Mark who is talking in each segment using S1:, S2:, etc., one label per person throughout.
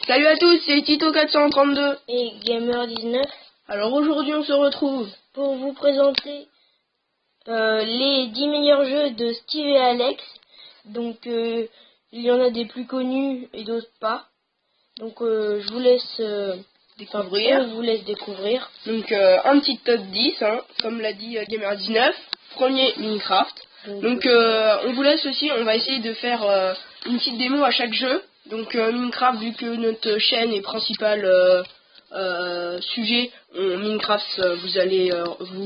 S1: Salut à tous, c'est Tito432
S2: et Gamer19.
S1: Alors aujourd'hui on se retrouve
S2: pour vous présenter les 10 meilleurs jeux de Steve et Alex. Donc il y en a des plus connus et d'autres pas. Donc je vous laisse
S1: découvrir.
S2: On vous laisse découvrir.
S1: Donc un petit top 10, hein, comme l'a dit Gamer19. Premier, Minecraft. Donc on vous laisse aussi, on va essayer de faire une petite démo à chaque jeu. Donc Minecraft, vu que notre chaîne est principal sujet, Minecraft, vous allez,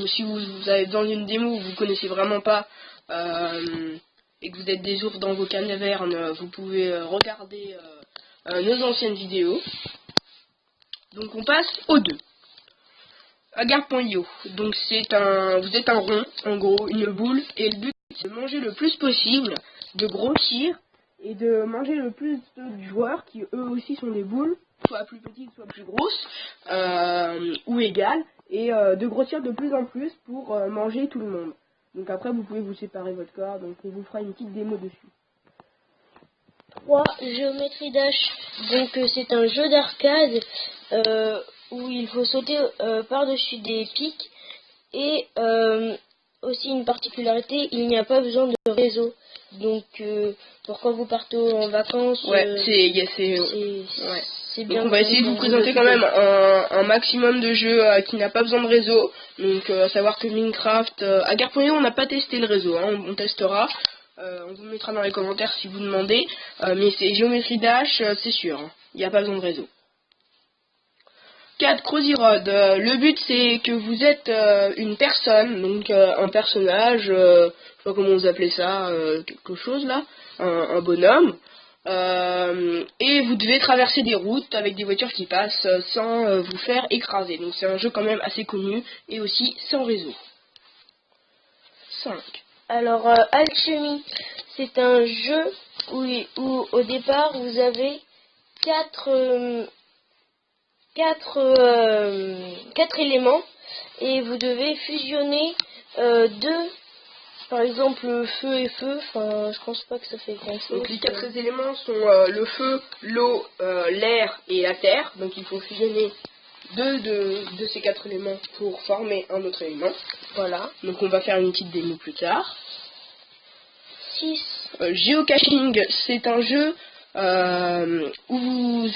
S1: si vous avez dans une démo où vous connaissez vraiment pas et que vous êtes des ours dans vos cavernes, vous pouvez regarder nos anciennes vidéos. Donc on passe au 2. Agar.io. Donc vous êtes un rond, en gros, une boule, et le but c'est de manger le plus possible, de grossir et de manger le plus de joueurs qui eux aussi sont des boules, soit plus petites, soit plus grosses, ou égales, et de grossir de plus en plus pour manger tout le monde. Donc après vous pouvez vous séparer votre corps, donc on vous fera une petite démo dessus.
S2: 3. Geometry Dash. Donc c'est un jeu d'arcade où il faut sauter par-dessus des pics, et aussi une particularité, il n'y a pas besoin de réseau. Donc pourquoi vous partez en vacances,
S1: c'est bien. Donc on va essayer de vous présenter quand même un maximum de jeux qui n'a pas besoin de réseau. Donc à savoir que Minecraft, à Agar.io on n'a pas testé le réseau, hein, on testera. On vous mettra dans les commentaires si vous demandez, mais c'est Geometry Dash, c'est sûr, hein, il n'y a pas besoin de réseau. 4. Crazy Road. Le but c'est que vous êtes une personne, donc un personnage, je sais pas comment vous appelez ça, quelque chose là, un bonhomme, et vous devez traverser des routes avec des voitures qui passent sans vous faire écraser. Donc c'est un jeu quand même assez connu et aussi sans réseau. 5.
S2: Alors Alchemy, c'est un jeu où au départ vous avez quatre éléments et vous devez fusionner deux, par exemple feu et feu. Enfin, je pense pas que ça fait grand chose.
S1: Donc les 4 éléments sont le feu, l'eau, l'air et la terre. Donc il faut fusionner deux de ces 4 éléments pour former un autre élément. Voilà. Donc on va faire une petite démo plus tard.
S2: 6.
S1: Geocaching, c'est un jeu où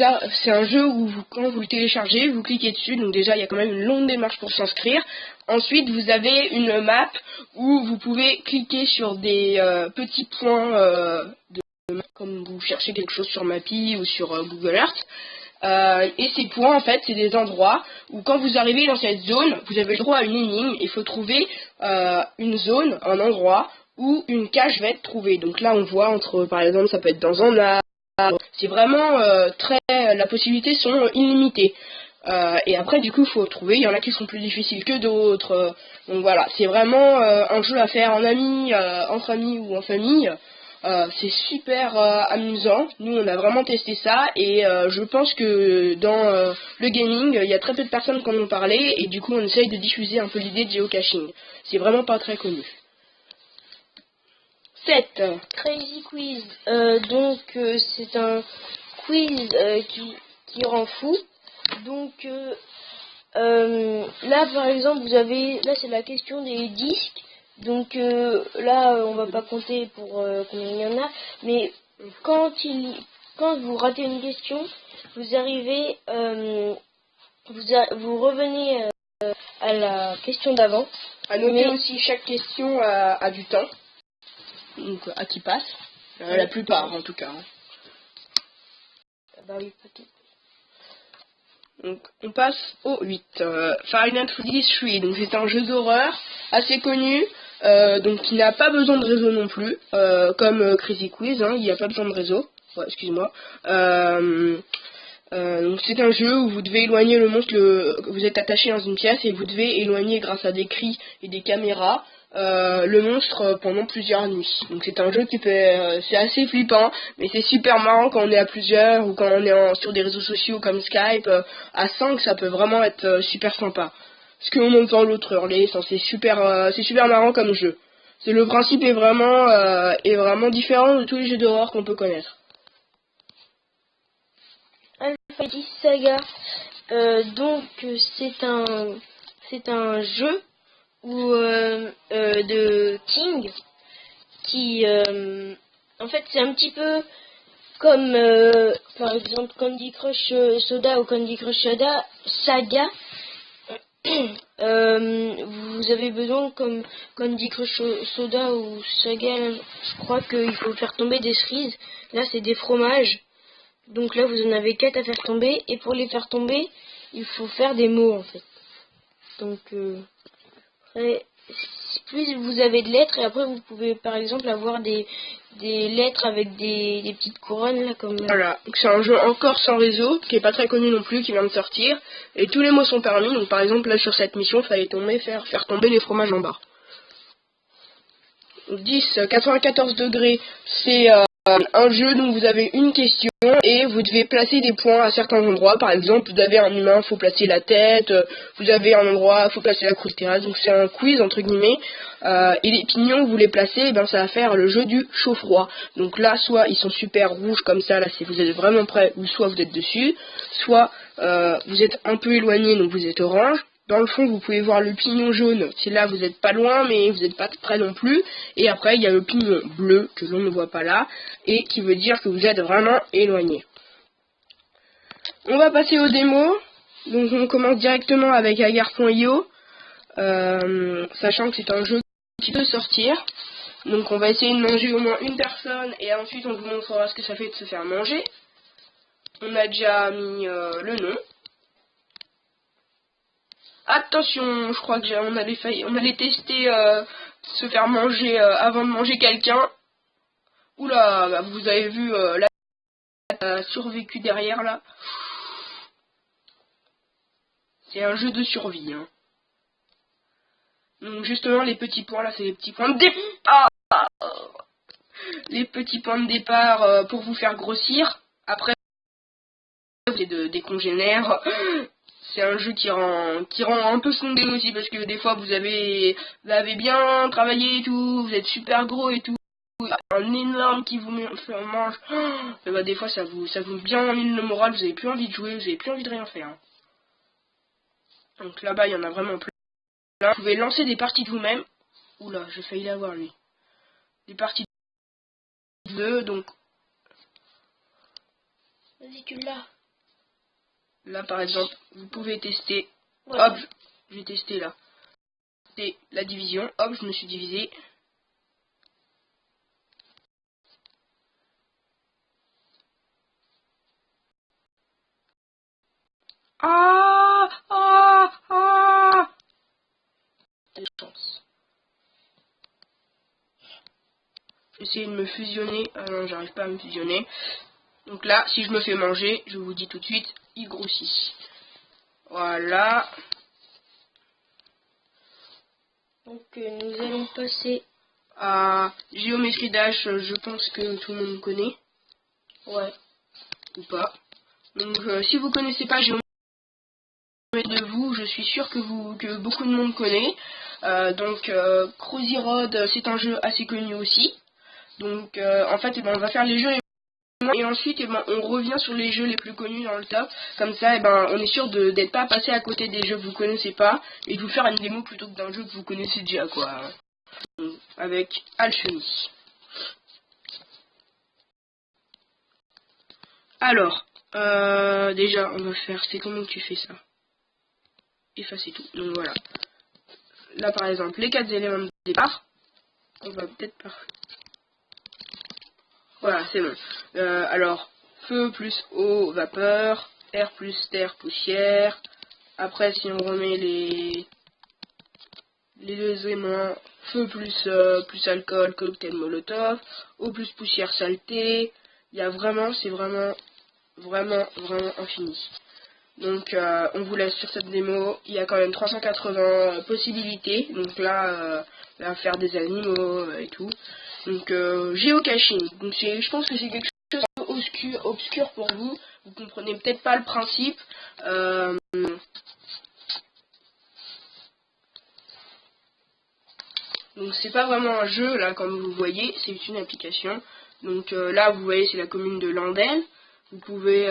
S1: quand vous le téléchargez, vous cliquez dessus. Donc déjà il y a quand même une longue démarche pour s'inscrire. Ensuite vous avez une map où vous pouvez cliquer sur des petits points comme vous cherchez quelque chose sur Mappy ou sur Google Earth. Et ces points en fait c'est des endroits où quand vous arrivez dans cette zone vous avez le droit à une énigme. Il faut trouver une zone, un endroit où une cache va être trouvée. Donc là on voit par exemple ça peut être dans un arbre. C'est vraiment la possibilités sont illimitées. Et après du coup il faut trouver, il y en a qui sont plus difficiles que d'autres. Donc voilà, c'est vraiment un jeu à faire en amis, entre amis ou en famille. C'est super amusant. Nous on a vraiment testé ça et je pense que dans le gaming il y a très peu de personnes qui en ont parlé et du coup on essaye de diffuser un peu l'idée de geocaching. C'est vraiment pas très connu. 7.
S2: Crazy Quiz. Donc c'est un quiz qui rend fou. Donc là par exemple vous avez, là c'est la question des disques. Donc là on va pas compter pour combien il y en a, mais quand vous ratez une question, vous arrivez, vous revenez à la question d'avant.
S1: À noter aussi chaque question a du temps. Donc à qui passe, la plupart en tout cas.
S2: Bah oui, peut-être.
S1: Donc on passe au 8. Final Fantasy 3. Donc c'est un jeu d'horreur assez connu, donc qui n'a pas besoin de réseau non plus, comme Crazy Quiz, hein, il n'y a pas besoin de réseau. Ouais, excuse-moi. Donc c'est un jeu où vous devez éloigner le monstre, vous êtes attaché dans une pièce et vous devez éloigner grâce à des cris et des caméras le monstre pendant plusieurs nuits. Donc c'est un jeu qui c'est assez flippant, mais c'est super marrant quand on est à plusieurs ou quand on est sur des réseaux sociaux comme Skype. À 5 ça peut vraiment être super sympa. Parce qu'on entend l'autre hurler, c'est super marrant comme jeu. Le principe est vraiment différent de tous les jeux d'horreur qu'on peut connaître.
S2: Fighting Saga. Donc c'est un jeu de King qui en fait c'est un petit peu comme par exemple Candy Crush Soda ou Candy Crush Saga. Vous avez besoin, comme Candy Crush Soda ou Saga, je crois qu'il faut faire tomber des cerises. Là c'est des fromages. Donc là vous en avez 4 à faire tomber. Et pour les faire tomber, il faut faire des mots en fait. Donc après, plus vous avez de lettres, et après vous pouvez par exemple avoir des lettres avec des petites couronnes là comme...
S1: Voilà, donc c'est un jeu encore sans réseau, qui est pas très connu non plus, qui vient de sortir. Et tous les mots sont permis, donc par exemple là sur cette mission, il fallait faire tomber les fromages en bas. 94 degrés, c'est un jeu dont vous avez une question et vous devez placer des points à certains endroits. Par exemple, vous avez un humain, il faut placer la tête, vous avez un endroit, il faut placer la croûte terrasse. Donc c'est un quiz entre guillemets. Et les pignons, vous les placez, et ben ça va faire le jeu du chaud-froid. Donc là, soit ils sont super rouges comme ça, là si vous êtes vraiment prêt, ou soit vous êtes dessus, soit vous êtes un peu éloigné, donc vous êtes orange. Dans le fond, vous pouvez voir le pignon jaune, c'est là vous n'êtes pas loin, mais vous n'êtes pas près non plus. Et après, il y a le pignon bleu, que l'on ne voit pas là, et qui veut dire que vous êtes vraiment éloigné. On va passer aux démos. Donc on commence directement avec Agar.io, sachant que c'est un jeu qui peut sortir. Donc on va essayer de manger au moins une personne, et ensuite on vous montrera ce que ça fait de se faire manger. On a déjà mis le nom. Attention, je crois que on allait tester se faire manger avant de manger quelqu'un. Oula, bah, vous avez vu la survécu derrière là. C'est un jeu de survie. Hein. Donc justement les petits points là, c'est les petits points de départ. Les petits points de départ pour vous faire grossir. Après, c'est des congénères. C'est un jeu qui rend un peu sondé aussi, parce que des fois vous avez bien travaillé et tout, vous êtes super gros et tout, un énorme qui vous mange, et bah des fois ça vous bien mine le moral, vous avez plus envie de jouer, vous avez plus envie de rien faire. Donc là-bas il y en a vraiment plein. Là, vous pouvez lancer des parties de vous-même. Oula, j'ai failli l'avoir lui. Des parties de 2, donc...
S2: Vas-y, tu l'as.
S1: Là par exemple, vous pouvez tester.
S2: Ouais.
S1: Hop, je vais tester là. C'est la division. Hop, je me suis divisé. Ah, ah, ah. Quelle chance. J'essaie de me fusionner. Ah non, j'arrive pas à me fusionner. Donc là, si je me fais manger, je vous dis tout de suite, il grossit. Voilà.
S2: Donc nous allons passer
S1: à Géométrie Dash, je pense que tout le monde connaît.
S2: Ouais.
S1: Ou pas. Donc si vous connaissez pas Géométrie de vous, je suis sûr que beaucoup de monde connaît. Donc Crazy Road, c'est un jeu assez connu aussi. Donc en fait, on va faire les jeux et ensuite on revient sur les jeux les plus connus dans le top. Comme ça, on est sûr d'être pas passé à côté des jeux que vous connaissez pas et de vous faire une démo plutôt que d'un jeu que vous connaissez déjà, quoi. Avec Alchemy. Alors, déjà, on va faire... C'est comment que tu fais ça? Effacer tout. Donc voilà. Là, par exemple, les 4 éléments de départ. On va peut-être pas... Voilà, c'est bon. Alors, feu plus eau, vapeur. Air plus terre, poussière. Après, si on remet les 2 éléments, feu plus alcool, cocktail molotov. Eau plus poussière, saleté. Il y a vraiment, c'est vraiment infini. Donc on vous laisse sur cette démo. Il y a quand même 380 possibilités. Donc là, faire des animaux et tout. Donc géocaching. Donc je pense que c'est quelque chose d'un peu obscur pour vous. Vous comprenez peut-être pas le principe. Donc c'est pas vraiment un jeu là, comme vous voyez, c'est une application. Donc là vous voyez, c'est la commune de Landel. Vous pouvez...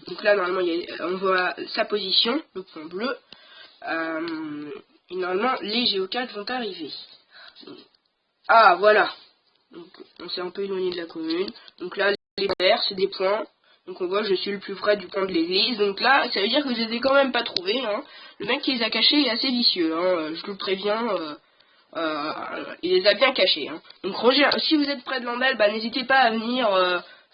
S1: donc là, normalement, on voit sa position, le point bleu. Et normalement, les géocades vont arriver. Ah, voilà. Donc, on s'est un peu éloigné de la commune. Donc là, les verts, c'est des points. Donc on voit je suis le plus près du point de l'église. Donc là, ça veut dire que je les ai quand même pas trouvés. Hein. Le mec qui les a cachés est assez vicieux. Hein. Je le préviens. Il les a bien cachés. Hein. Donc Roger, si vous êtes près de Lamballe, bah, n'hésitez pas à venir.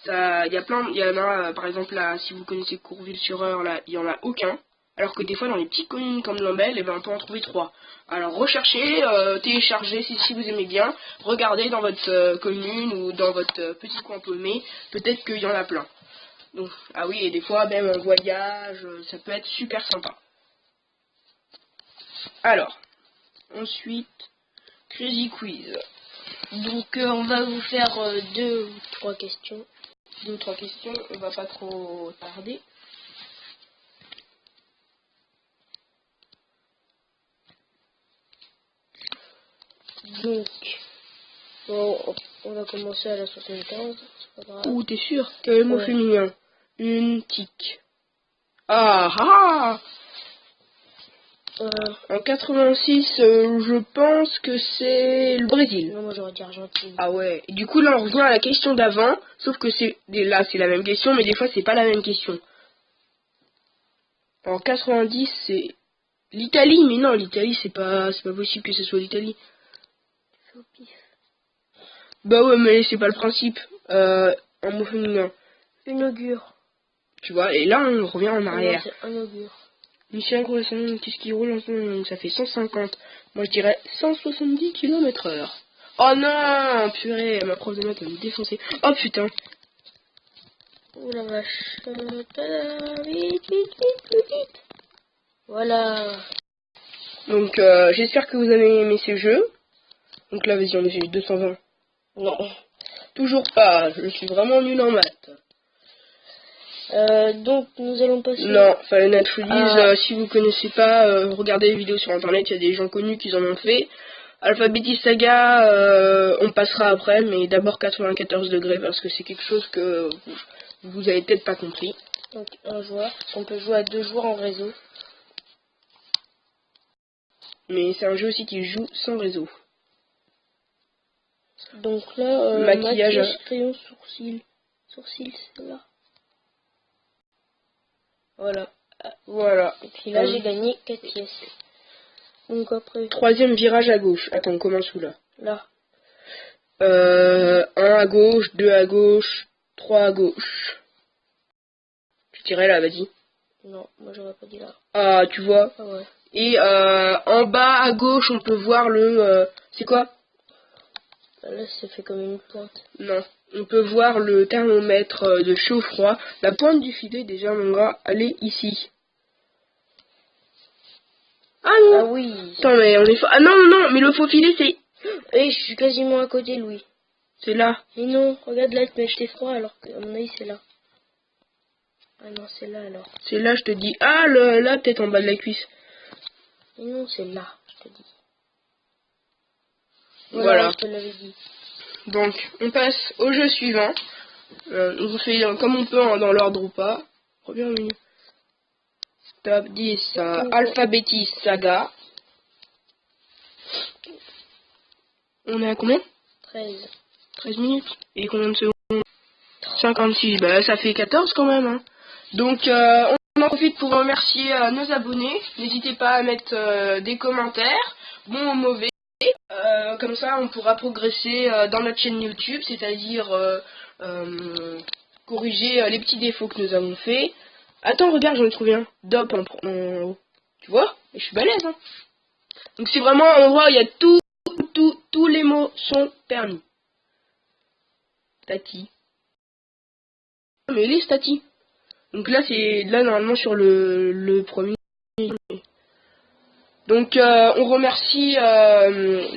S1: Il y en a, par exemple là, si vous connaissez Courville-sur-Eure, là, il y en a aucun. Alors que des fois dans les petites communes comme Lamballe, on peut en trouver 3. Alors recherchez, téléchargez si vous aimez bien, regardez dans votre commune ou dans votre petit coin paumé, peut-être qu'il y en a plein. Donc, ah oui, et des fois même en voyage, ça peut être super sympa. Alors, ensuite, Crazy Quiz.
S2: Donc on va vous faire 2 ou 3 questions.
S1: 2 ou 3 questions, on va pas trop tarder.
S2: Donc, bon, on va commencer à la 75, c'est pas grave.
S1: Ouh, t'es sûr? Quel mot féminin? Une tique. Ah ah! En 86, je pense que c'est le Brésil.
S2: Non, moi j'aurais dit Argentine.
S1: Ah ouais. Et du coup, là, on revient à la question d'avant, sauf que là, c'est la même question, mais des fois, c'est pas la même question. En 90, c'est l'Italie, mais non, l'Italie, c'est pas possible que ce soit l'Italie. Bah ouais, mais c'est pas le principe. Un mot féminin.
S2: Inaugure.
S1: Tu vois, et là, on revient en arrière.
S2: Non, c'est inaugure.
S1: Michel Grosjean, qu'est-ce qui roule en ce moment? Ça fait 150. Moi, je dirais 170 km/h. Oh non, purée, ma prof de maths va me défoncer. Oh putain.
S2: Oh la vache. Vite, vite, vite, vite. Voilà.
S1: Donc, j'espère que vous avez aimé ce jeu. Donc là, vas-y, on est 220. Non, toujours pas. Je suis vraiment nul en maths.
S2: Donc, nous allons passer...
S1: Non, fallait naturaliser. Si vous connaissez pas, regardez les vidéos sur internet. Il y a des gens connus qui en ont fait. Alphabetis Saga, on passera après, mais d'abord 94 degrés parce que c'est quelque chose que vous avez peut-être pas compris.
S2: Donc, un joueur. On peut jouer à 2 joueurs en réseau.
S1: Mais c'est un jeu aussi qui joue sans réseau.
S2: Donc là,
S1: maquillage,
S2: crayon, sourcil. Sourcil, c'est là. Voilà.
S1: Voilà.
S2: Et puis là, j'ai gagné 4 pièces. Donc après...
S1: 3e virage à gauche. Attends, on commence où là?
S2: Là.
S1: 1 à gauche, 2 à gauche, 3 à gauche. Je dirais là, vas-y.
S2: Non, moi j'aurais pas dit là.
S1: Ah, tu vois.
S2: Ah ouais.
S1: Et en bas à gauche, on peut voir le... c'est quoi?
S2: Là, c'est fait comme une pointe.
S1: Non. On peut voir le thermomètre de chaud-froid. La pointe du filet, déjà, mon gars, elle est ici. Ah non.
S2: Ah oui.
S1: Attends, mais on est... Ah non, non, non, mais le faux filet, c'est...
S2: Et je suis quasiment à côté de Louis.
S1: C'est là.
S2: Mais non, regarde là, mais j'étais froid alors que, à mon avis, c'est là. Ah non, c'est là alors.
S1: C'est là, je te dis. Ah, là, peut-être en bas de la cuisse.
S2: Mais non, c'est là, je te dis.
S1: Voilà.
S2: Je te l'avais dit.
S1: Donc, on passe au jeu suivant. On fait comme on peut dans l'ordre ou pas. Reviens au milieu. Top 10, Alphabetis Saga. On est à combien?
S2: 13.
S1: 13 minutes. Et combien de secondes? 56. Bah ça fait 14 quand même. Hein. Donc, on en profite pour remercier nos abonnés. N'hésitez pas à mettre des commentaires, bons ou mauvais. Comme ça, on pourra progresser dans notre chaîne YouTube, c'est-à-dire corriger les petits défauts que nous avons faits. Attends, regarde, j'en ai trouvé un. Dop en haut. Tu vois? Et je suis balèze. Hein. Donc c'est vraiment un endroit où il y a tous les mots sont permis. Tati. Mais les Tati. Donc là, c'est là normalement sur le premier. Donc on remercie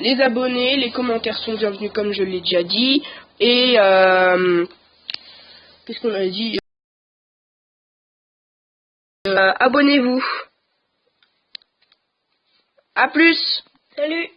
S1: les abonnés, les commentaires sont bienvenus comme je l'ai déjà dit. Et qu'est-ce qu'on a dit? Abonnez-vous. A plus.
S2: Salut.